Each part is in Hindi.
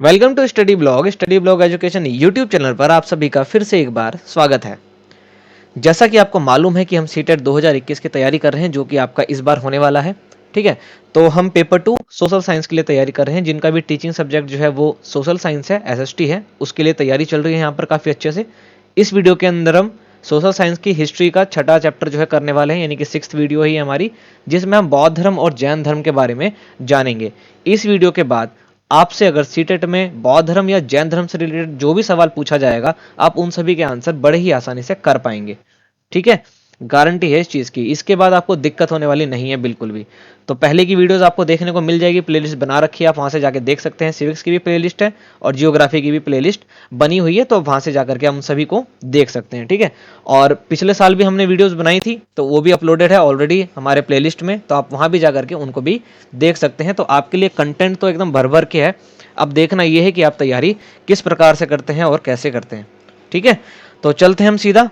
Welcome to study blog education YouTube channel पर आप सभी का फिर से एक बार स्वागत है। जैसा कि आपको मालूम है कि हम सीटेट 2021 की तैयारी कर रहे हैं, जो कि आपका इस बार होने वाला है। ठीक है, तो हम पेपर 2 सोशल साइंस के लिए तैयारी कर रहे हैं, जिनका भी टीचिंग सब्जेक्ट जो है वो सोशल साइंस है, एसएसटी है, उसके लिए तैयारी चल रही है यहाँ पर काफ़ी अच्छे से। इस वीडियो के अंदर हम सोशल साइंस की हिस्ट्री का छठा चैप्टर जो है करने वाले हैं, यानी कि 6th वीडियो है हमारी, जिसमें हम बौद्ध धर्म और जैन धर्म के बारे में जानेंगे। इस वीडियो के बाद आपसे अगर सीटेट में बौद्ध धर्म या जैन धर्म से रिलेटेड जो भी सवाल पूछा जाएगा, आप उन सभी के आंसर बड़े ही आसानी से कर पाएंगे। ठीक है, गारंटी है इस चीज की। इसके बाद आपको दिक्कत होने वाली नहीं है बिल्कुल भी। तो पहले की वीडियोस आपको देखने को मिल जाएगी, प्लेलिस्ट बना रखी है, आप वहां से जाके देख सकते हैं। सिविक्स की भी प्लेलिस्ट है और जियोग्राफी की भी प्लेलिस्ट बनी हुई है, तो वहां से जाकर के हम सभी को देख सकते हैं। ठीक है, और पिछले साल भी हमने वीडियोस बनाई थी, तो वो भी अपलोडेड है ऑलरेडी हमारे प्लेलिस्ट में, तो आप वहां भी जाकर के उनको भी देख सकते हैं। तो आपके लिए कंटेंट तो एकदम भर भर के है। अब देखना यह है कि आप तैयारी किस प्रकार से करते हैं और कैसे करते हैं। ठीक है, तो चलते हैं हम सीधा।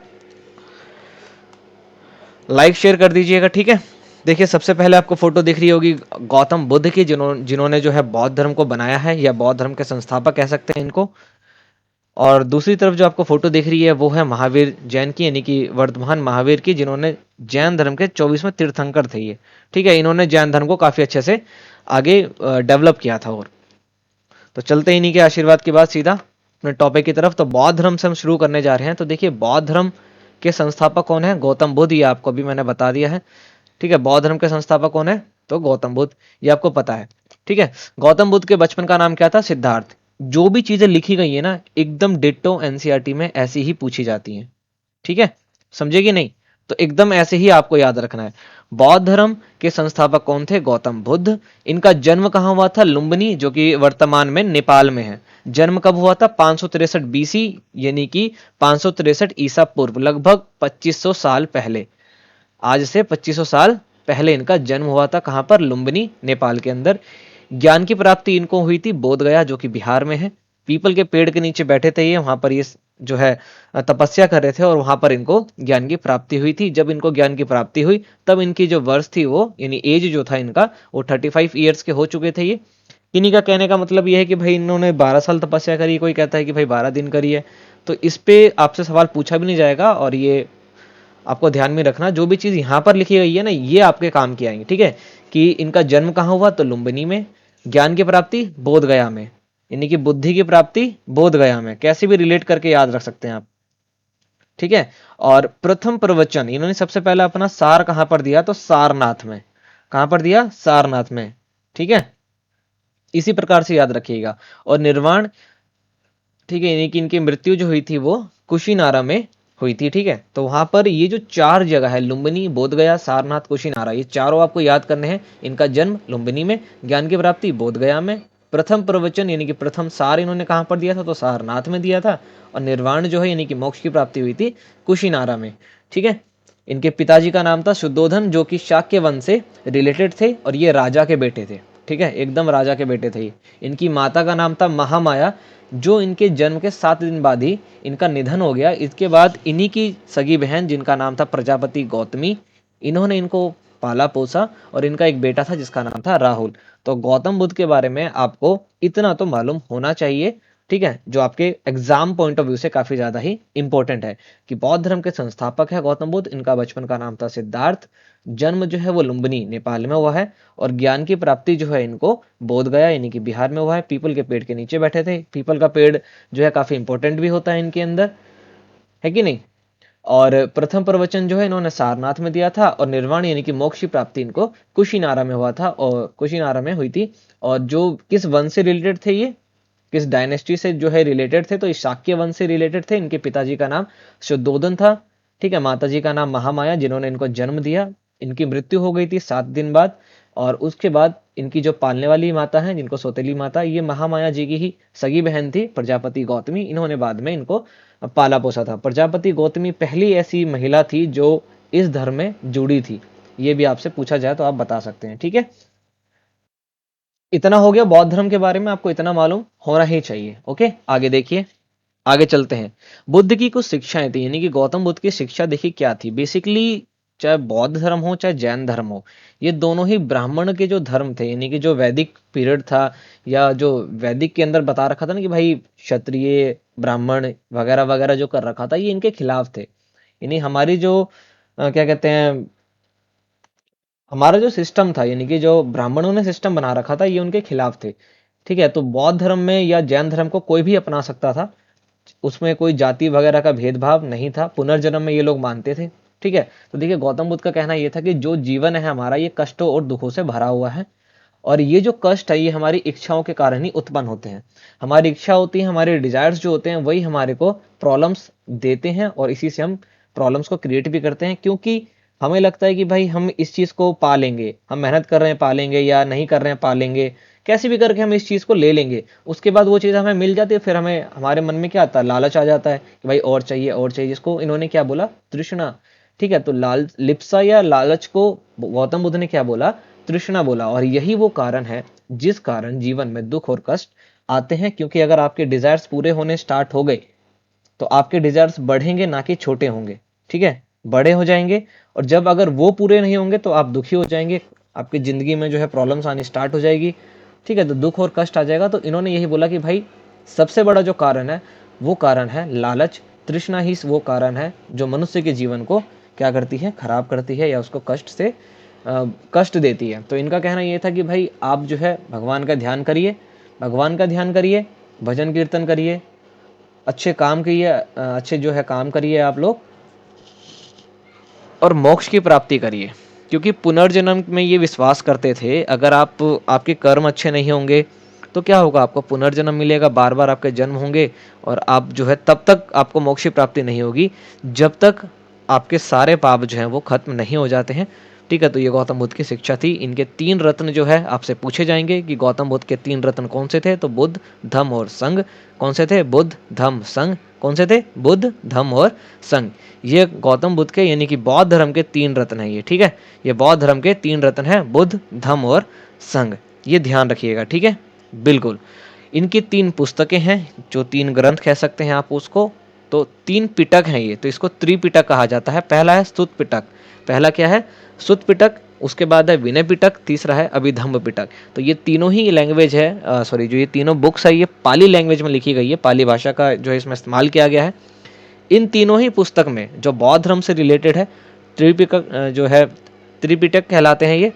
लाइक शेयर कर दीजिएगा। ठीक है, देखिए सबसे पहले आपको फोटो दिख रही होगी गौतम बुद्ध की, जिन्होंने जो है बौद्ध धर्म को बनाया है, या बौद्ध धर्म के संस्थापक कह सकते हैं इनको। और दूसरी तरफ जो आपको फोटो दिख रही है वो है महावीर जैन की, यानी कि वर्धमान महावीर की, जिन्होंने जैन धर्म के 24वें तीर्थंकर थे ये। ठीक है, इन्होंने जैन धर्म को काफी अच्छे से आगे डेवलप किया था। और तो चलते इन्हीं के आशीर्वाद के बाद सीधा अपने टॉपिक की तरफ। तो बौद्ध धर्म से हम शुरू करने जा रहे हैं। तो देखिए बौद्ध धर्म के संस्थापक कौन है? गौतम बुद्ध। ये आपको अभी मैंने बता दिया है। ठीक है, बौद्ध धर्म के संस्थापक कौन है? तो गौतम बुद्ध, ये आपको पता है। ठीक है, गौतम बुद्ध के बचपन का नाम क्या था? सिद्धार्थ। जो भी चीजें लिखी गई है ना, एकदम डिट्टो एनसीईआरटी में ऐसी ही पूछी जाती हैं। ठीक है, समझे कि नहीं? तो एकदम ऐसे ही आपको याद रखना है। बौद्ध धर्म के संस्थापक कौन थे? गौतम बुद्ध। इनका जन्म कहाँ हुआ था? लुम्बिनी, जो कि वर्तमान में नेपाल में है। जन्म कब हुआ था? 563 बीसी, यानी कि 563 ईसा पूर्व, लगभग 2500 साल पहले। आज से 2500 साल पहले इनका जन्म हुआ था। कहां पर? लुम्बिनी, नेपाल के अंदर। ज्ञान की प्राप्ति इनको हुई थी बोध गया, जो कि बिहार में है। पीपल के पेड़ के नीचे बैठे थे ये, वहां पर ये जो है तपस्या कर रहे थे, और वहां पर इनको ज्ञान की प्राप्ति हुई थी। जब इनको ज्ञान की प्राप्ति हुई, तब इनकी जो वर्ष थी वो, यानी एज जो था इनका, वो 35 ईयर्स के हो चुके थे ये। इन्हीं का कहने का मतलब यह है कि भाई इन्होंने 12 साल तपस्या करी, कोई कहता है कि भाई 12 दिन करी है। तो इस पे आपसे सवाल पूछा भी नहीं जाएगा, और ये आपको ध्यान में रखना, जो भी चीज यहां पर लिखी गई है ना, ये आपके काम की आएंगी। ठीक है, कि इनका जन्म कहां हुआ? तो लुम्बिनी में। ज्ञान की प्राप्ति बोध गया में, यानी कि बुद्धि की प्राप्ति बोध गया में। कैसे भी रिलेट करके याद रख सकते हैं आप। ठीक है, और प्रथम प्रवचन इन्होंने सबसे पहले अपना सार कहां पर दिया? तो सारनाथ में। कहां पर दिया? सारनाथ में। ठीक है, इसी प्रकार से याद रखिएगा। और निर्वाण, ठीक है, यानी कि इनकी मृत्यु जो हुई थी वो कुशीनारा में हुई थी। ठीक है, तो वहां पर ये जो 4 जगह है, लुम्बिनी, बोधगया, सारनाथ, कुशीनारा, ये चारों आपको याद करने हैं। इनका जन्म लुम्बिनी में, ज्ञान की प्राप्ति बोधगया में, प्रथम प्रवचन यानी कि प्रथम सार इन्होंने कहां पर दिया था? तो सारनाथ में दिया था। और निर्वाण जो है, यानी कि मोक्ष की प्राप्ति हुई थी कुशीनारा में। ठीक है, इनके पिताजी का नाम था शुद्धोधन, जो कि शाक्य वंश से रिलेटेड थे, और ये राजा के बेटे थे। ठीक है, एकदम राजा के बेटे थे ये। इनकी माता का नाम था महामाया, जो इनके जन्म के 7 दिन बाद ही इनका निधन हो गया। इसके बाद इन्हीं की सगी बहन, जिनका नाम था प्रजापति गौतमी, इन्होंने इनको पाला पोसा, और इनका एक बेटा था जिसका नाम था राहुल। तो गौतम बुद्ध के बारे में आपको इतना तो मालूम होना चाहिए। ठीक है, जो आपके एग्जाम पॉइंट ऑफ व्यू से काफी ज्यादा ही इंपॉर्टेंट है, कि बौद्ध धर्म के संस्थापक है गौतम बुद्ध। इनका बचपन का नाम था सिद्धार्थ। जन्म जो है वो लुम्बिनी, नेपाल में हुआ है। और ज्ञान की प्राप्ति जो है इनको बोध गया, यानी कि बिहार में हुआ है। पीपल के पेड़ के नीचे बैठे थे। पीपल का पेड़ जो है काफी इंपॉर्टेंट भी होता है इनके अंदर, है कि नहीं? और प्रथम प्रवचन जो है इन्होंने सारनाथ में दिया था। और निर्वाण यानी कि मोक्ष की प्राप्ति इनको कुशीनारा में हुआ था, और कुशीनारा में हुई थी। और जो किस वंश से रिलेटेड थे ये, किस डायनेस्टी से जो है रिलेटेड थे? तो इस शाक्य वंश से रिलेटेड थे। इनके पिताजी का नाम शुद्धोधन था। ठीक है, माताजी का नाम महामाया, जिन्होंने इनको जन्म दिया। इनकी मृत्यु हो गई थी 7 दिन बाद। और उसके बाद इनकी जो पालने वाली माता है, जिनको सौतेली माता, ये महामाया जी की ही सगी बहन थी, प्रजापति गौतमी। इन्होंने बाद में इनको पाला पोसा था। प्रजापति गौतमी पहली ऐसी महिला थी जो इस धर्म में जुड़ी थी। ये भी आपसे पूछा जाए तो आप बता सकते हैं। ठीक है, इतना हो गया बौद्ध धर्म के बारे में, आपको इतना मालूम होना ही चाहिए। ओके, आगे देखिए, आगे चलते हैं। बुद्ध की कुछ शिक्षाएं थी, यानी कि गौतम बुद्ध की शिक्षा देखिए क्या थी। बेसिकली चाहे बौद्ध धर्म हो चाहे जैन धर्म हो, ये दोनों ही ब्राह्मण के जो धर्म थे, यानी कि जो वैदिक पीरियड था, या जो वैदिक के अंदर बता रखा था ना कि भाई क्षत्रिय ब्राह्मण वगैरह वगैरह जो कर रखा था, ये इनके खिलाफ थे। यानी हमारी जो क्या कहते हैं, हमारा जो सिस्टम था, यानी कि जो ब्राह्मणों ने सिस्टम बना रखा था, ये उनके खिलाफ थे। ठीक है, तो बौद्ध धर्म में या जैन धर्म को कोई भी अपना सकता था, उसमें कोई जाति वगैरह का भेदभाव नहीं था, पुनर्जन्म में ये लोग मानते थे। ठीक है, तो देखिए गौतम बुद्ध का कहना ये था कि जो जीवन है हमारा, ये कष्टों और दुखों से भरा हुआ है, और ये जो कष्ट है ये हमारी इच्छाओं के कारण ही उत्पन्न होते हैं। हमारी इच्छा होती है, हमारे डिजायर्स जो होते हैं वही हमारे को प्रॉब्लम्स देते हैं, और इसी से हम प्रॉब्लम्स को क्रिएट भी करते हैं, क्योंकि हमें लगता है कि भाई हम इस चीज को पा लेंगे, हम मेहनत कर रहे हैं पा लेंगे, या नहीं कर रहे हैं पा लेंगे, कैसे भी करके हम इस चीज को ले लेंगे। उसके बाद वो चीज हमें मिल जाती है, फिर हमें हमारे मन में क्या आता है, लालच आ जाता है कि भाई और चाहिए और चाहिए, जिसको इन्होंने क्या बोला, तृष्णा। ठीक है, तो लाल लिप्सा या लालच को गौतम बुद्ध ने क्या बोला, तृष्णा बोला। और यही वो कारण है जिस कारण जीवन में दुख और कष्ट आते हैं, क्योंकि अगर आपके डिजायर्स पूरे होने स्टार्ट हो गए तो आपके डिजायर्स बढ़ेंगे, ना कि छोटे होंगे। ठीक है, बड़े हो जाएंगे, और जब अगर वो पूरे नहीं होंगे तो आप दुखी हो जाएंगे, आपकी जिंदगी में जो है प्रॉब्लम्स आनी स्टार्ट हो जाएगी। ठीक है, तो दुख और कष्ट आ जाएगा। तो इन्होंने यही बोला कि भाई सबसे बड़ा जो कारण है वो कारण है लालच, तृष्णा ही वो कारण है जो मनुष्य के जीवन को क्या करती है, खराब करती है, या उसको कष्ट देती है। तो इनका कहना यह था कि भाई आप जो है भगवान का ध्यान करिए, भगवान का ध्यान करिए, भजन कीर्तन करिए, अच्छे काम करिए, अच्छे जो है काम करिए आप लोग, और मोक्ष की प्राप्ति करिए। क्योंकि पुनर्जन्म में ये विश्वास करते थे, अगर आपके कर्म अच्छे नहीं होंगे तो क्या होगा, आपको पुनर्जन्म मिलेगा, बार बार आपके जन्म होंगे, और आप जो है तब तक आपको मोक्ष की प्राप्ति नहीं होगी जब तक आपके सारे पाप जो हैं वो खत्म नहीं हो जाते हैं। ठीक है, तो ये गौतम बुद्ध की शिक्षा थी। इनके 3 रत्न जो है आपसे पूछे जाएंगे कि गौतम बुद्ध के 3 रत्न कौन से थे, तो बुद्ध, धम्म और संघ। कौन से थे, बुद्ध, धम्म, संघ। कौन से थे, बुद्ध, धम्म और संघ। ये गौतम बुद्ध के यानी कि बौद्ध धर्म के 3 रत्न है ये। ठीक है, ये बौद्ध धर्म के 3 रत्न है, बुद्ध, धम्म और संघ। ये ध्यान रखिएगा। ठीक है, बिल्कुल। इनकी 3 पुस्तकें हैं, जो 3 ग्रंथ कह सकते हैं आप उसको। तो 3 पिटक हैं ये, तो इसको त्रिपिटक कहा जाता है। पहला है सुत्त पिटक, पहला क्या है, सुत्त पिटक। उसके बाद है विनय पिटक, तीसरा है अभिधम्म पिटक। तो ये तीनों ही लैंग्वेज है, सॉरी, जो ये तीनों बुक्स है ये पाली लैंग्वेज में लिखी गई है, पाली भाषा का जो है इसमें इस्तेमाल किया गया है। इन तीनों ही पुस्तक में जो बौद्ध धर्म से रिलेटेड है, त्रिपिटक जो है त्रिपिटक कहलाते हैं ये।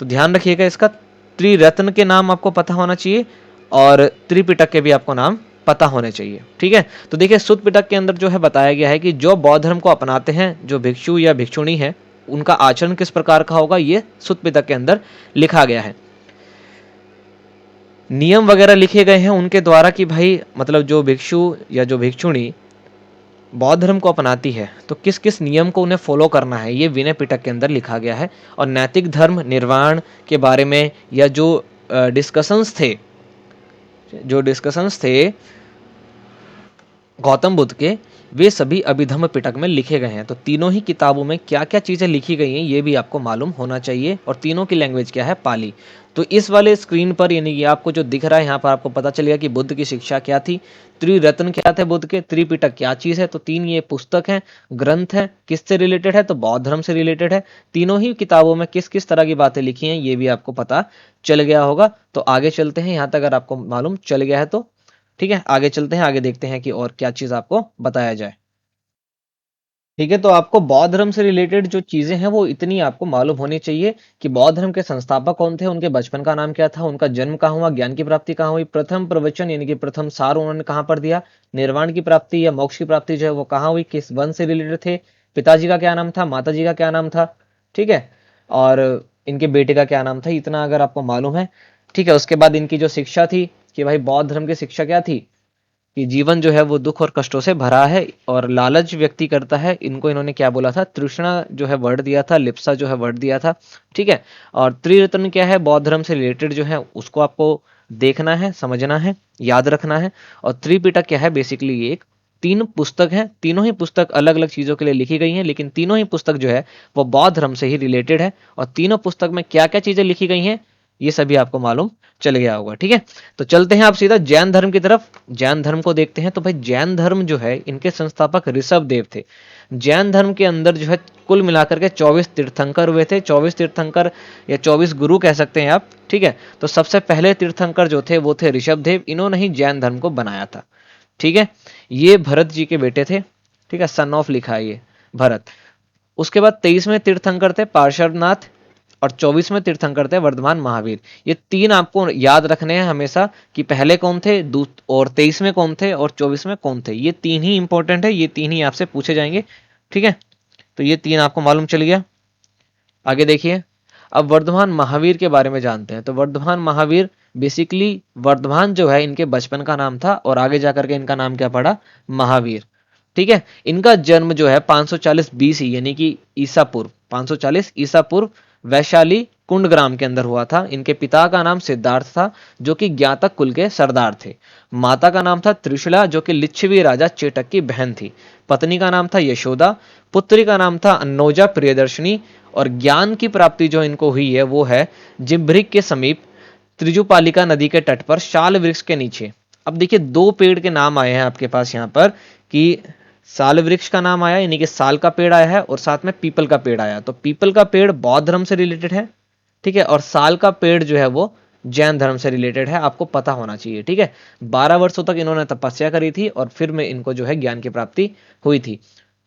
तो ध्यान रखिएगा, इसका त्रिरत्न के नाम आपको पता होना चाहिए, और त्रिपिटक के भी आपको नाम पता होने चाहिए। ठीक है, तो देखिए सुत्त पिटक के अंदर जो है बताया गया है कि जो बौद्ध धर्म को अपनाते हैं, जो भिक्षु या भिक्षुणी है, उनका आचरण किस प्रकार का होगा, ये सुत्त पिटक के अंदर लिखा गया है। नियम वगैरह लिखे गए हैं उनके द्वारा कि भाई मतलब जो भिक्षु या जो भिक्षुणी बौद्ध धर्म को अपनाती है तो किस किस नियम को उन्हें फॉलो करना है, ये विनय पिटक के अंदर लिखा गया है। और नैतिक धर्म निर्वाण के बारे में, या जो डिस्कशंस थे गौतम बुद्ध के, वे सभी अभिधम्म पिटक में लिखे गए हैं। तो तीनों ही किताबों में क्या क्या चीज़ें लिखी गई हैं ये भी आपको मालूम होना चाहिए, और तीनों की लैंग्वेज क्या है, पाली। तो इस वाले स्क्रीन पर यानी कि आपको जो दिख रहा है यहाँ पर आपको पता चलेगा कि बुद्ध की शिक्षा क्या थी, त्रिरत्न क्या थे बुद्ध के, त्रिपिटक क्या चीज़ है। तो 3 ये पुस्तक हैं, ग्रंथ हैं, किससे रिलेटेड है, तो बौद्ध धर्म से रिलेटेड है। तीनों ही किताबों में किस किस तरह की बातें लिखी हैं ये भी आपको पता चल गया होगा। तो आगे चलते हैं, यहाँ तक अगर आपको मालूम चल गया है तो ठीक है, आगे चलते हैं, आगे देखते हैं कि और क्या चीज़ आपको बताया जाए। ठीक है, तो आपको बौद्ध धर्म से रिलेटेड जो चीजें हैं वो इतनी आपको मालूम होनी चाहिए कि बौद्ध धर्म के संस्थापक कौन थे, उनके बचपन का नाम क्या था, उनका जन्म कहाँ हुआ, ज्ञान की प्राप्ति कहाँ हुई, प्रथम प्रवचन यानी कि प्रथम सार उन्होंने कहाँ पर दिया, निर्वाण की प्राप्ति या मोक्ष की प्राप्ति जो है वो कहाँ हुई, किस वन से रिलेटेड थे, पिताजी का क्या नाम था, माता जी का क्या नाम था। ठीक है, और इनके बेटे का क्या नाम था, इतना अगर आपको मालूम है। ठीक है, उसके बाद इनकी जो शिक्षा थी कि भाई बौद्ध धर्म की शिक्षा क्या थी, कि जीवन जो है वो दुख और कष्टों से भरा है और लालच व्यक्ति करता है। इनको इन्होंने क्या बोला था, तृष्णा जो है वर्ड दिया था, लिप्सा जो है वर्ड दिया था। ठीक है, और त्रिरत्न क्या है, बौद्ध धर्म से रिलेटेड जो है उसको आपको देखना है, समझना है, याद रखना है। और त्रिपिटक क्या है, बेसिकली ये एक 3 पुस्तक है, तीनों ही पुस्तक अलग अलग चीजों के लिए लिखी गई हैं, लेकिन तीनों ही पुस्तक जो है वो बौद्ध धर्म से ही रिलेटेड है। और तीनों पुस्तक में क्या क्या चीजें लिखी गई हैं ये सभी आपको मालूम चल गया होगा। ठीक है, तो चलते हैं आप सीधा जैन धर्म की तरफ, जैन धर्म को देखते हैं। तो भाई जैन धर्म जो है इनके संस्थापक ऋषभ देव थे। जैन धर्म के अंदर जो है कुल मिलाकर के 24 तीर्थंकर हुए थे। 24 तीर्थंकर या 24 गुरु कह सकते हैं आप, ठीक है। तो सबसे पहले तीर्थंकर जो थे वो थे ऋषभदेव, इन्होंने ही जैन धर्म को बनाया था, ठीक है। ये भरत जी के बेटे थे, ठीक है, सन ऑफ लिखा है ये भरत। उसके बाद 23वें तीर्थंकर थे पार्श्वनाथ, और 24वें तीर्थंकर थे वर्धमान महावीर। ये तीन आपको याद रखने हैं हमेशा कि पहले कौन थे, और 23वें कौन थे, और 24वें कौन थे। ये तीन ही इंपॉर्टेंट है, ये तीन ही आपसे पूछे जाएंगे, ठीक है। तो ये तीन आपको मालूम चल गया। आगे देखिए, अब वर्धमान महावीर के बारे में जानते हैं। तो वर्धमान महावीर बेसिकली, वर्धमान जो है इनके बचपन का नाम था, और आगे जाकर के इनका नाम क्या पड़ा, महावीर, ठीक है। इनका जन्म जो है 540 BC यानी कि ईसा पूर्व, 540 ईसा पूर्व वैशाली कुंडग्राम के अंदर हुआ था। इनके पिता का नाम सिद्धार्थ था, जो कि ज्ञातक कुल के सरदार थे। माता का नाम था त्रिशला, जो कि लिच्छवी राजा चेटक की बहन थी। पत्नी का नाम था यशोदा। पुत्री का नाम था अन्नोजा प्रियदर्शनी। और ज्ञान की प्राप्ति जो इनको हुई है वो है जिब्रिक के समीप त्रिजुपालिका नदी के तट पर शाल वृक्ष के नीचे। अब देखिए, दो पेड़ के नाम आए हैं आपके पास यहाँ पर, कि साल वृक्ष का नाम आया यानी कि साल का पेड़ आया है, और साथ में पीपल का पेड़ आया। तो पीपल का पेड़ बौद्ध धर्म से रिलेटेड है, ठीक है, और साल का पेड़ जो है वो जैन धर्म से रिलेटेड है, आपको पता होना चाहिए, ठीक है। 12 वर्षों तक इन्होंने तपस्या करी थी, और फिर में इनको जो है ज्ञान की प्राप्ति हुई थी,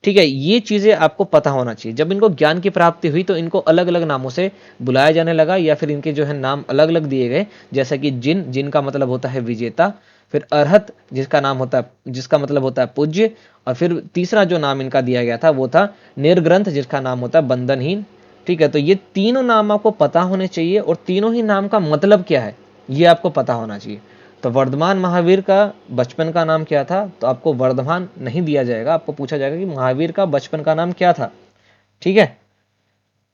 ठीक है। ये चीजें आपको पता होना चाहिए। जब इनको ज्ञान की प्राप्ति हुई तो इनको अलग अलग नामों से बुलाया जाने लगा, या फिर इनके जो है नाम अलग अलग दिए गए, जैसा कि जिन, जिन का मतलब होता है विजेता, फिर अरहत जिसका नाम होता है, जिसका मतलब होता है पूज्य, और फिर तीसरा जो नाम इनका दिया गया था वो था निर्ग्रंथ, जिसका नाम होता है बंधनहीन, ठीक है। तो ये तीनों नाम आपको पता होने चाहिए, और तीनों ही नाम का मतलब क्या है ये आपको पता होना चाहिए। तो वर्धमान महावीर का बचपन का नाम क्या था, तो आपको वर्धमान नहीं दिया जाएगा, आपको पूछा जाएगा कि महावीर का बचपन का नाम क्या था, ठीक है।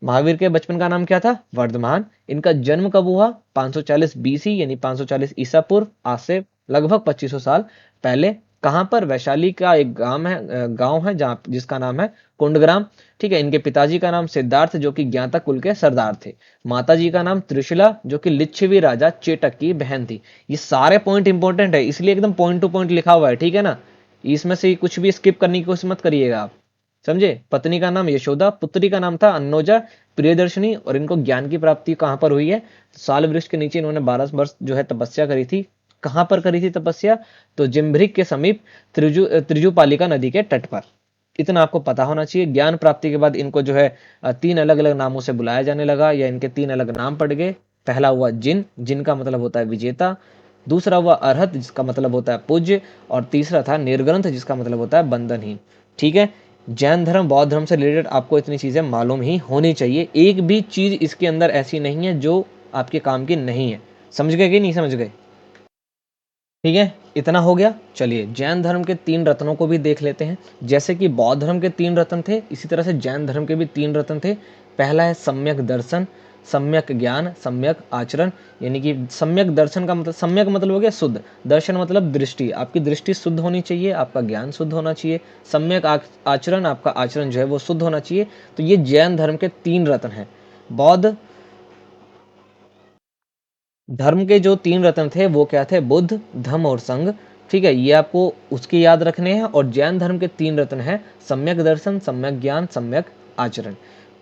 महावीर के बचपन का नाम क्या था, वर्धमान। इनका जन्म कब हुआ, 540 BC यानी 540 ईसा पूर्व, आज से लगभग 2500 साल पहले। कहां पर, वैशाली का एक गांव है जहां, जिसका नाम है कुंडग्राम, ठीक है। इनके पिताजी का नाम सिद्धार्थ, जो कि ज्ञातक कुल के सरदार थे। माता जी का नाम त्रिशला, जो कि लिच्छवी राजा चेटक की बहन थी। ये सारे पॉइंट इंपॉर्टेंट है, इसलिए एकदम पॉइंट टू पॉइंट लिखा हुआ है, ठीक है ना। इसमें से कुछ भी स्किप करने की कोशिश मत करिएगा आप, समझे। पत्नी का नाम यशोदा, पुत्री का नाम था अन्नोजा प्रियदर्शनी, और इनको ज्ञान की प्राप्ति कहां पर हुई है, साल वृक्ष के नीचे इन्होंने 12 वर्ष जो है तपस्या करी थी। कहां पर करी थी तपस्या, तो जिम्भ्रिक के समीप त्रिजुपालिका नदी के तट पर। इतना आपको पता होना चाहिए। ज्ञान प्राप्ति के बाद इनको जो है 3 अलग अलग नामों से बुलाया जाने लगा, या इनके 3 अलग नाम पड़ गए। पहला हुआ जिन, जिन का मतलब होता है विजेता। दूसरा हुआ अरहत, जिसका मतलब होता है पूज्य। और तीसरा था निर्ग्रंथ, जिसका मतलब होता है बंधनहीन, ठीक है। जैन धर्म बौद्ध धर्म से रिलेटेड आपको इतनी चीजें मालूम ही होनी चाहिए। एक भी चीज इसके अंदर ऐसी नहीं है जो आपके काम की नहीं है। समझ गए कि नहीं समझ गए, ठीक है। इतना हो गया। चलिए जैन धर्म के 3 रत्नों को भी देख लेते हैं। जैसे कि बौद्ध धर्म के 3 रत्न थे, इसी तरह से जैन धर्म के भी 3 रत्न थे। पहला है सम्यक दर्शन, सम्यक ज्ञान, सम्यक आचरण। यानी कि सम्यक दर्शन का मतलब, सम्यक मतलब हो गया शुद्ध, दर्शन मतलब दृष्टि, आपकी दृष्टि शुद्ध होनी चाहिए, आपका ज्ञान शुद्ध होना चाहिए। सम्यक आचरण, आपका आचरण जो है वो शुद्ध होना चाहिए। तो ये जैन धर्म के 3 रत्न हैं। बौद्ध धर्म के जो 3 रत्न थे वो क्या थे, बुद्ध, धम्म और संघ, ठीक है। ये आपको उसके याद रखने हैं। और जैन धर्म के 3 रत्न हैं, सम्यक दर्शन, सम्यक ज्ञान, सम्यक आचरण।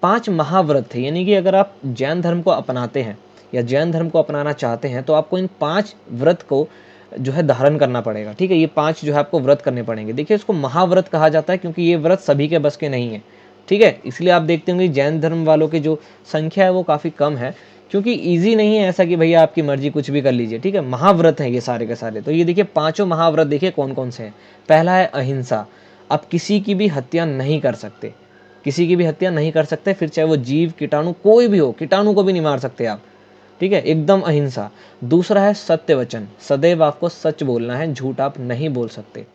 5 महाव्रत थे, यानी कि अगर आप जैन धर्म को अपनाते हैं या जैन धर्म को अपनाना चाहते हैं तो आपको इन 5 व्रत को जो है धारण करना पड़ेगा, ठीक है। ये 5 जो है आपको व्रत करने पड़ेंगे। देखिए इसको महाव्रत कहा जाता है क्योंकि ये व्रत सभी के बस के नहीं है, ठीक है। इसलिए आप देखते होंगे जैन धर्म वालों की जो संख्या है वो काफी कम है, क्योंकि इजी नहीं है ऐसा कि भैया आपकी मर्जी कुछ भी कर लीजिए, ठीक है। महाव्रत हैं ये सारे के सारे। तो ये देखिए 5 महाव्रत देखिए कौन कौन से हैं। पहला है अहिंसा, आप किसी की भी हत्या नहीं कर सकते, किसी की भी हत्या नहीं कर सकते, फिर चाहे वो जीव कीटाणु कोई भी हो, कीटाणु को भी नहीं मार सकते आप, ठीक है, एकदम अहिंसा। दूसरा है सत्य वचन, सदैव आपको सच बोलना है, झूठ आप नहीं बोल सकते।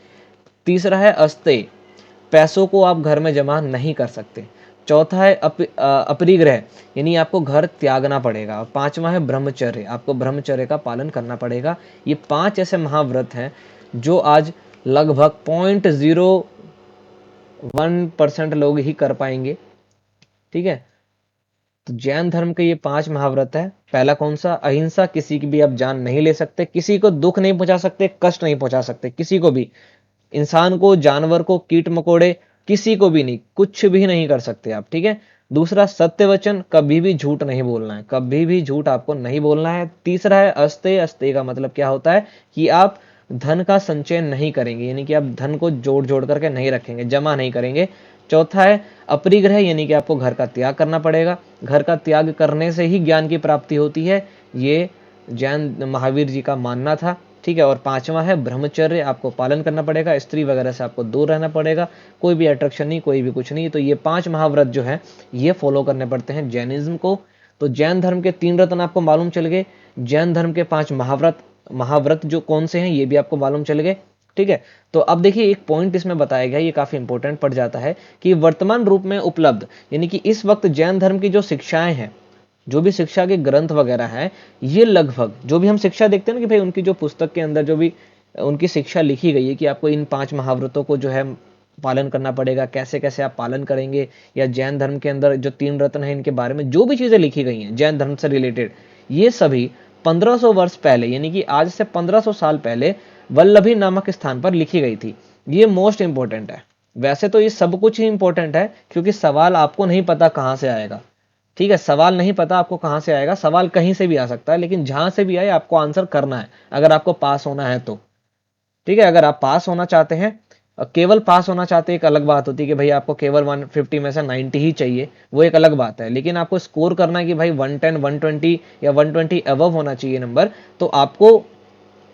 तीसरा है अस्तेय, पैसों को आप घर में जमा नहीं कर सकते। चौथा है अपरिग्रह, यानी आपको घर त्यागना पड़ेगा। और 5वां है ब्रह्मचर्य, आपको ब्रह्मचर्य का पालन करना पड़ेगा। ये 5 ऐसे महाव्रत हैं जो आज लगभग 0.01% लोग ही कर पाएंगे, ठीक है। तो जैन धर्म के ये 5 महाव्रत है। पहला कौन सा, अहिंसा, किसी की भी आप जान नहीं ले सकते, किसी को दुख नहीं पहुंचा सकते, कष्ट नहीं पहुंचा सकते, किसी को भी, इंसान को, जानवर को, कीट मकोड़े, किसी को भी नहीं, कुछ भी नहीं कर सकते आप, ठीक है। दूसरा, सत्य वचन, कभी भी झूठ नहीं बोलना है, कभी भी झूठ आपको नहीं बोलना है। तीसरा है अस्तेय। अस्तेय का मतलब क्या होता है कि आप धन का संचय नहीं करेंगे, यानी कि आप धन को जोड़ जोड़ करके नहीं रखेंगे, जमा नहीं करेंगे। चौथा है अपरिग्रह, यानी कि आपको घर का त्याग करना पड़ेगा। घर का त्याग करने से ही ज्ञान की प्राप्ति होती है, ये जैन महावीर जी का मानना था, ठीक है। और पांचवा है ब्रह्मचर्य, आपको पालन करना पड़ेगा, स्त्री वगैरह से आपको दूर रहना पड़ेगा, कोई भी अट्रैक्शन नहीं, कोई भी कुछ नहीं। तो ये 5 महाव्रत जो है ये फॉलो करने पड़ते हैं जैनिज्म को। तो जैन धर्म के 3 रत्न आपको मालूम चल गए, जैन धर्म के 5 महाव्रत, महाव्रत जो कौन से हैं ये भी आपको मालूम चल गए, ठीक है। तो अब देखिए एक पॉइंट इसमें बताया गया, ये काफी इंपॉर्टेंट पड़ जाता है कि वर्तमान रूप में उपलब्ध, यानी कि इस वक्त जैन धर्म की जो शिक्षाएं हैं, जो भी शिक्षा के ग्रंथ वगैरह हैं, ये लगभग जो भी हम शिक्षा देखते हैं ना कि भाई उनकी जो पुस्तक के अंदर जो भी उनकी शिक्षा लिखी गई है कि आपको इन 5 महाव्रतों को जो है पालन करना पड़ेगा, कैसे कैसे आप पालन करेंगे, या जैन धर्म के अंदर जो 3 रत्न है इनके बारे में जो भी चीजें लिखी गई हैं जैन धर्म से रिलेटेड, ये सभी 1500 वर्ष पहले, यानी कि आज से 1500 साल पहले वल्लभी नामक स्थान पर लिखी गई थी। ये मोस्ट इंपॉर्टेंट है। वैसे तो ये सब कुछ ही इंपॉर्टेंट है, क्योंकि सवाल आपको नहीं पता कहां से आएगा, ठीक है। सवाल नहीं पता आपको कहां से आएगा, सवाल कहीं से भी आ सकता है, लेकिन जहां से भी आए आपको आंसर करना है, अगर आपको पास होना है तो, ठीक है। अगर आप पास होना चाहते हैं, केवल पास होना चाहते हैं, एक अलग बात होती है कि भाई आपको केवल 150 में से 90 ही चाहिए, वो एक अलग बात है। लेकिन आपको स्कोर करना है कि भाई 110, 120 या 120 अबव होना चाहिए नंबर, तो आपको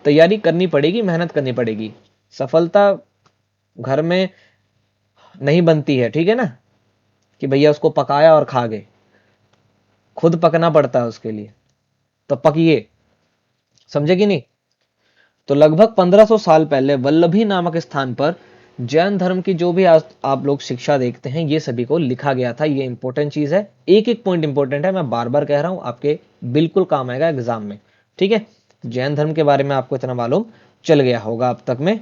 तैयारी करनी पड़ेगी, मेहनत करनी पड़ेगी। सफलता घर में नहीं बनती है, ठीक है ना, कि भैया उसको पकाया और खा गए, खुद पकना पड़ता है उसके लिए, तो पकिए, समझे कि नहीं। तो लगभग 1500 साल पहले वल्लभी नामक स्थान पर जैन धर्म की जो भी आज आप लोग शिक्षा देखते हैं ये सभी को लिखा गया था। ये इंपॉर्टेंट चीज है, एक एक पॉइंट इंपॉर्टेंट है, मैं बार बार कह रहा हूं, आपके बिल्कुल काम आएगा एग्जाम में, ठीक है। जैन धर्म के बारे में आपको इतना मालूम चल गया होगा अब तक में।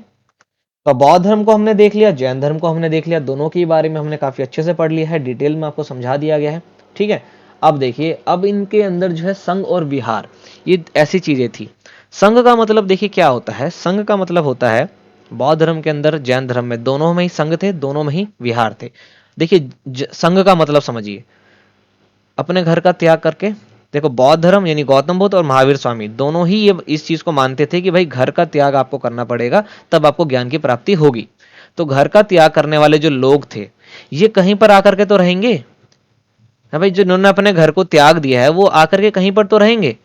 तो बौद्ध धर्म को हमने देख लिया, जैन धर्म को हमने देख लिया, दोनों के बारे में हमने काफी अच्छे से पढ़ लिया है, डिटेल में आपको समझा दिया गया है, ठीक है। अब देखिए, अब इनके अंदर जो है संघ और विहार, ये ऐसी चीजें थी। संघ का मतलब देखिए क्या होता है, संघ का मतलब होता है बौद्ध धर्म के अंदर, जैन धर्म में, दोनों में ही संघ थे, दोनों में ही विहार थे। देखिए संघ का मतलब समझिए, अपने घर का त्याग करके, देखो बौद्ध धर्म यानी गौतम बुद्ध और महावीर स्वामी दोनों ही ये इस चीज को मानते थे कि भाई घर का त्याग आपको करना पड़ेगा, तब आपको ज्ञान की प्राप्ति होगी। तो घर का त्याग करने वाले जो लोग थे, ये कहीं पर आकर के तो रहेंगे, है भाई, जिन्होंने अपने घर को त्याग दिया है वो आकर के कहीं पर तो रहेंगे,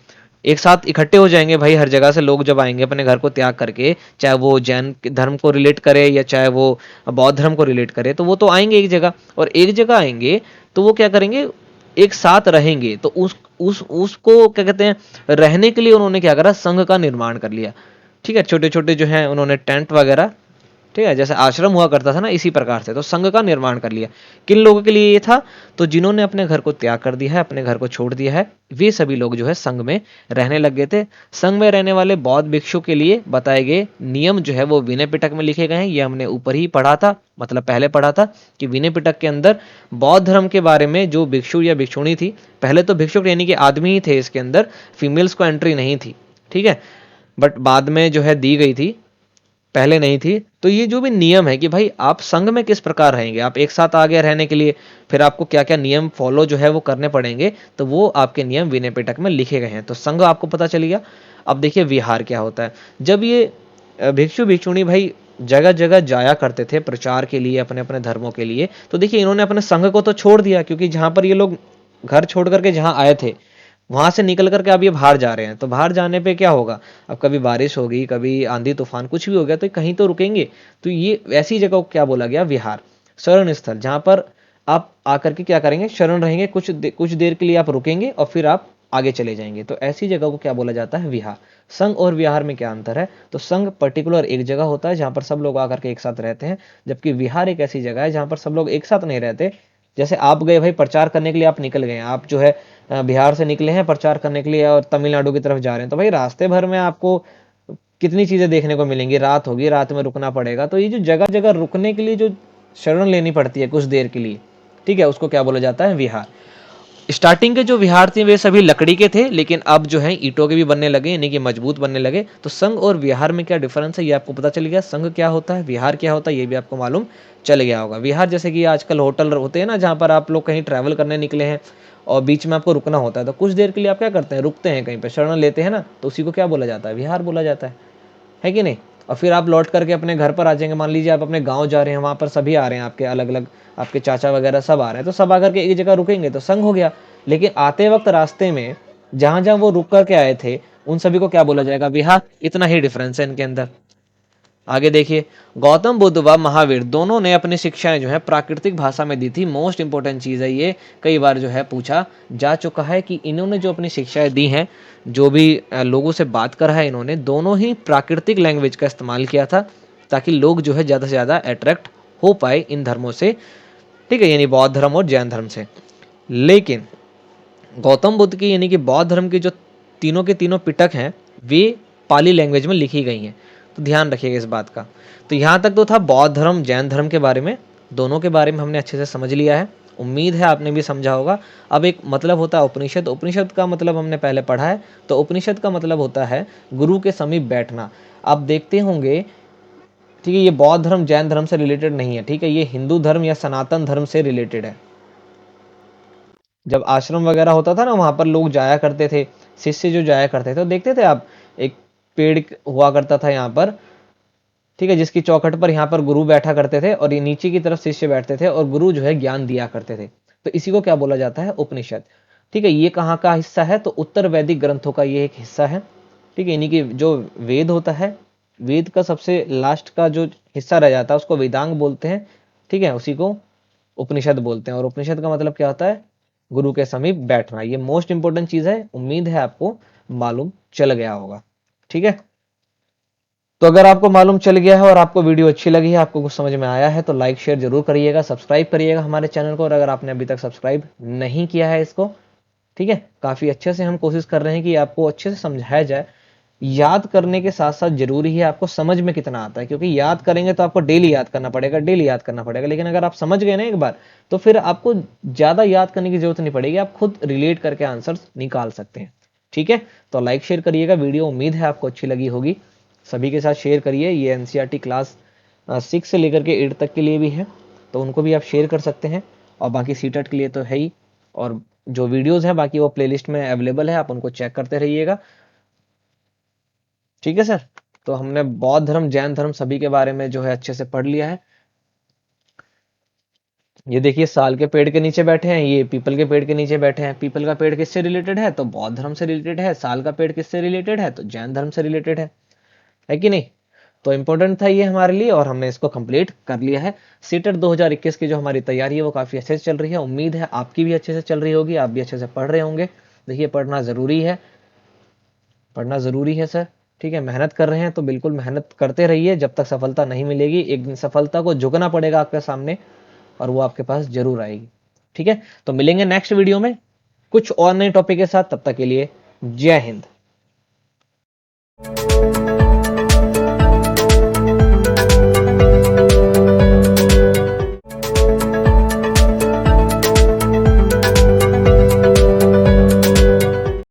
एक साथ इकट्ठे हो जाएंगे भाई। हर जगह से लोग जब आएंगे अपने घर को त्याग करके, चाहे वो जैन धर्म को रिलेट करे या चाहे वो बौद्ध धर्म को रिलेट करे, तो वो तो आएंगे एक जगह, और एक जगह आएंगे तो वो क्या करेंगे, एक साथ रहेंगे। तो उसको क्या कहते हैं, रहने के लिए उन्होंने क्या करा, संघ का निर्माण कर लिया, ठीक है। छोटे छोटे जो है उन्होंने टेंट वगैरह, ठीक है, जैसे आश्रम हुआ करता था ना, इसी प्रकार से तो संघ का निर्माण कर लिया। किन लोगों के लिए ये था, तो जिन्होंने अपने घर को त्याग कर दिया है, अपने घर को छोड़ दिया है, वे सभी लोग जो है संघ में रहने लग गए थे। संघ में रहने वाले बौद्ध भिक्षु के लिए बताए गए नियम जो है वो विनय पिटक में लिखे गए हैं। ये हमने ऊपर ही पढ़ा था, मतलब पहले पढ़ा था कि विनय पिटक के अंदर बौद्ध धर्म के बारे में जो भिक्षु या भिक्षुणी थी, पहले तो भिक्षुक यानी कि आदमी ही थे इसके अंदर, फीमेल्स को एंट्री नहीं थी, ठीक है, बट बाद में जो है दी गई थी, पहले नहीं थी। तो ये जो भी नियम है कि भाई आप संघ में किस प्रकार रहेंगे, आप एक साथ आ गए रहने के लिए, फिर आपको क्या क्या नियम फॉलो जो है वो करने पड़ेंगे, तो वो आपके नियम विनय पिटक में लिखे गए हैं। तो संघ आपको पता चल गया। अब देखिए विहार क्या होता है। जब ये भिक्षु भिक्षुणी भाई जगह जगह जाया करते थे प्रचार के लिए, अपने अपने धर्मों के लिए, तो देखिए इन्होंने अपने संघ को तो छोड़ दिया, क्योंकि जहां पर ये लोग घर छोड़ करके जहां आए थे वहां से निकल करके अब ये बाहर जा रहे हैं, तो बाहर जाने पे क्या होगा, अब कभी बारिश होगी, कभी आंधी तूफान कुछ भी हो गया, तो कहीं तो रुकेंगे। तो ये ऐसी जगह को क्या बोला गया, विहार, शरण स्थल, जहां पर आप आकर के क्या करेंगे, शरण रहेंगे, कुछ देर के लिए आप रुकेंगे और फिर आप आगे चले जाएंगे, तो ऐसी जगह को क्या बोला जाता है, विहार। संघ और विहार में क्या अंतर है, तो संघ पर्टिकुलर एक जगह होता है जहां पर सब लोग आकर के एक साथ रहते हैं, जबकि विहार एक ऐसी जगह है जहां पर सब लोग एक साथ नहीं रहते। जैसे आप गए भाई प्रचार करने के लिए, आप निकल गए, आप जो है बिहार से निकले हैं प्रचार करने के लिए और तमिलनाडु की तरफ जा रहे हैं, तो भाई रास्ते भर में आपको कितनी चीजें देखने को मिलेंगी, रात होगी, रात में रुकना पड़ेगा। तो ये जो जगह जगह रुकने के लिए जो शरण लेनी पड़ती है कुछ देर के लिए, ठीक है, उसको क्या बोला जाता है, विहार। स्टार्टिंग के जो विहार थे वे सभी लकड़ी के थे, लेकिन अब जो है ईंटों के भी बनने लगे, यानी कि मजबूत बनने लगे। तो संघ और विहार में क्या डिफरेंस है ये आपको पता चल गया, संघ क्या होता है, विहार क्या होता है, ये भी आपको मालूम चल गया होगा। विहार जैसे कि आजकल होटल होते हैं ना, जहाँ पर आप लोग कहीं ट्रैवल करने निकले हैं और बीच में आपको रुकना होता है, तो कुछ देर के लिए आप क्या करते हैं, रुकते हैं कहीं पे, शरण लेते हैं ना, तो उसी को क्या बोला जाता है, विहार बोला जाता है कि नहीं। और फिर आप लौट करके अपने घर पर आ जाएंगे। मान लीजिए आप अपने गाँव जा रहे हैं, वहाँ पर सभी आ रहे हैं, आपके अलग अलग आपके चाचा वगैरह सब आ रहे हैं, तो सब आकर के एक जगह रुकेंगे तो संग हो गया। लेकिन आते वक्त रास्ते में जहाँ जहाँ वो रुक करके आए थे, उन सभी को क्या बोला जाएगा, विहार। इतना ही डिफरेंस है इनके अंदर। आगे देखिए, गौतम बुद्ध व महावीर दोनों ने अपनी शिक्षाएं जो है प्राकृतिक भाषा में दी थी। मोस्ट इंपॉर्टेंट चीज़ है ये, कई बार जो है पूछा जा चुका है कि इन्होंने जो अपनी शिक्षाएं दी हैं, जो भी लोगों से बात करा है, इन्होंने दोनों ही प्राकृतिक लैंग्वेज का इस्तेमाल किया था, ताकि लोग जो है ज़्यादा से ज़्यादा अट्रैक्ट हो पाए इन धर्मों से, ठीक है, यानी बौद्ध धर्म और जैन धर्म से। लेकिन गौतम बुद्ध की यानी कि बौद्ध धर्म की जो तीनों के तीनों पिटक हैं, वे पाली लैंग्वेज में लिखी गई हैं, तो ध्यान रखिएगा इस बात का। तो यहाँ तक तो था बौद्ध धर्म जैन धर्म के बारे में, दोनों के बारे में हमने अच्छे से समझ लिया है, उम्मीद है आपने भी समझा होगा। अब एक मतलब होता है उपनिषद। उपनिषद का मतलब हमने पहले पढ़ा है, तो उपनिषद का मतलब होता है गुरु के समीप बैठना। आप देखते होंगे, ठीक है, ये बौद्ध धर्म जैन धर्म से रिलेटेड नहीं है, ठीक है, ये हिंदू धर्म या सनातन धर्म से रिलेटेड है। जब आश्रम वगैरह होता था ना, वहां पर लोग जाया करते थे, शिष्य जो जाया करते थे, तो देखते थे आप, एक पेड़ हुआ करता था यहाँ पर, ठीक है, जिसकी चौखट पर यहाँ पर गुरु बैठा करते थे और ये नीचे की तरफ शिष्य बैठते थे और गुरु जो है ज्ञान दिया करते थे। तो इसी को क्या बोला जाता है, उपनिषद। ठीक है, ये कहाँ का हिस्सा है, तो उत्तर वैदिक ग्रंथों का ये एक हिस्सा है। ठीक है, यानी कि जो वेद होता है, वेद का सबसे लास्ट का जो हिस्सा रह जाता है उसको वेदांग बोलते हैं। ठीक है, उसी को उपनिषद बोलते हैं। और उपनिषद का मतलब क्या होता है, गुरु के समीप बैठना। ये मोस्ट इंपॉर्टेंट चीज है, उम्मीद है आपको मालूम चल गया होगा। ठीक है, तो अगर आपको मालूम चल गया है और आपको वीडियो अच्छी लगी है, आपको कुछ समझ में आया है, तो लाइक शेयर जरूर करिएगा, सब्सक्राइब करिएगा हमारे चैनल को। और अगर आपने अभी तक सब्सक्राइब नहीं किया है इसको, ठीक है, काफी अच्छे से हम कोशिश कर रहे हैं कि आपको अच्छे से समझाया जाए। याद करने के साथ साथ जरूरी है आपको समझ में कितना आता है, क्योंकि याद करेंगे तो आपको डेली याद करना पड़ेगा, डेली याद करना पड़ेगा। लेकिन अगर आप समझ गए ना एक बार, तो फिर आपको ज्यादा याद करने की जरूरत नहीं पड़ेगी, आप खुद रिलेट करके आंसर्स निकाल सकते हैं। ठीक है, तो लाइक शेयर करिएगा वीडियो, उम्मीद है आपको अच्छी लगी होगी। सभी के साथ शेयर करिए। ये एनसीईआरटी क्लास 6 से लेकर के 8 तक के लिए भी है, तो उनको भी आप शेयर कर सकते हैं। और बाकी सीटेट के लिए तो है ही। और जो वीडियोस हैं बाकी वो प्लेलिस्ट में अवेलेबल है, आप उनको चेक करते रहिएगा। ठीक है सर, तो हमने बौद्ध धर्म जैन धर्म सभी के बारे में जो है अच्छे से पढ़ लिया है। ये देखिए, साल के पेड़ के नीचे बैठे हैं, ये पीपल के पेड़ के नीचे बैठे हैं। पीपल का पेड़ किससे रिलेटेड है, तो बौद्ध धर्म से रिलेटेड है। साल का पेड़ किससे रिलेटेड है, तो जैन धर्म से रिलेटेड है कि नहीं। तो इंपॉर्टेंट था ये हमारे लिए और हमने इसको कंप्लीट कर लिया है। सीटेट 2021 की जो हमारी तैयारी है वो काफी अच्छे से चल रही है। उम्मीद है आपकी भी अच्छे से चल रही होगी, आप भी अच्छे से पढ़ रहे होंगे। देखिए, पढ़ना जरूरी है, पढ़ना जरूरी है सर। ठीक है, मेहनत कर रहे हैं तो बिल्कुल मेहनत करते रहिए, जब तक सफलता नहीं मिलेगी एक दिन सफलता को झुकना पड़ेगा आपके सामने, और वो आपके पास जरूर आएगी। ठीक है, तो मिलेंगे नेक्स्ट वीडियो में कुछ और नए टॉपिक के साथ। तब तक के लिए जय हिंद।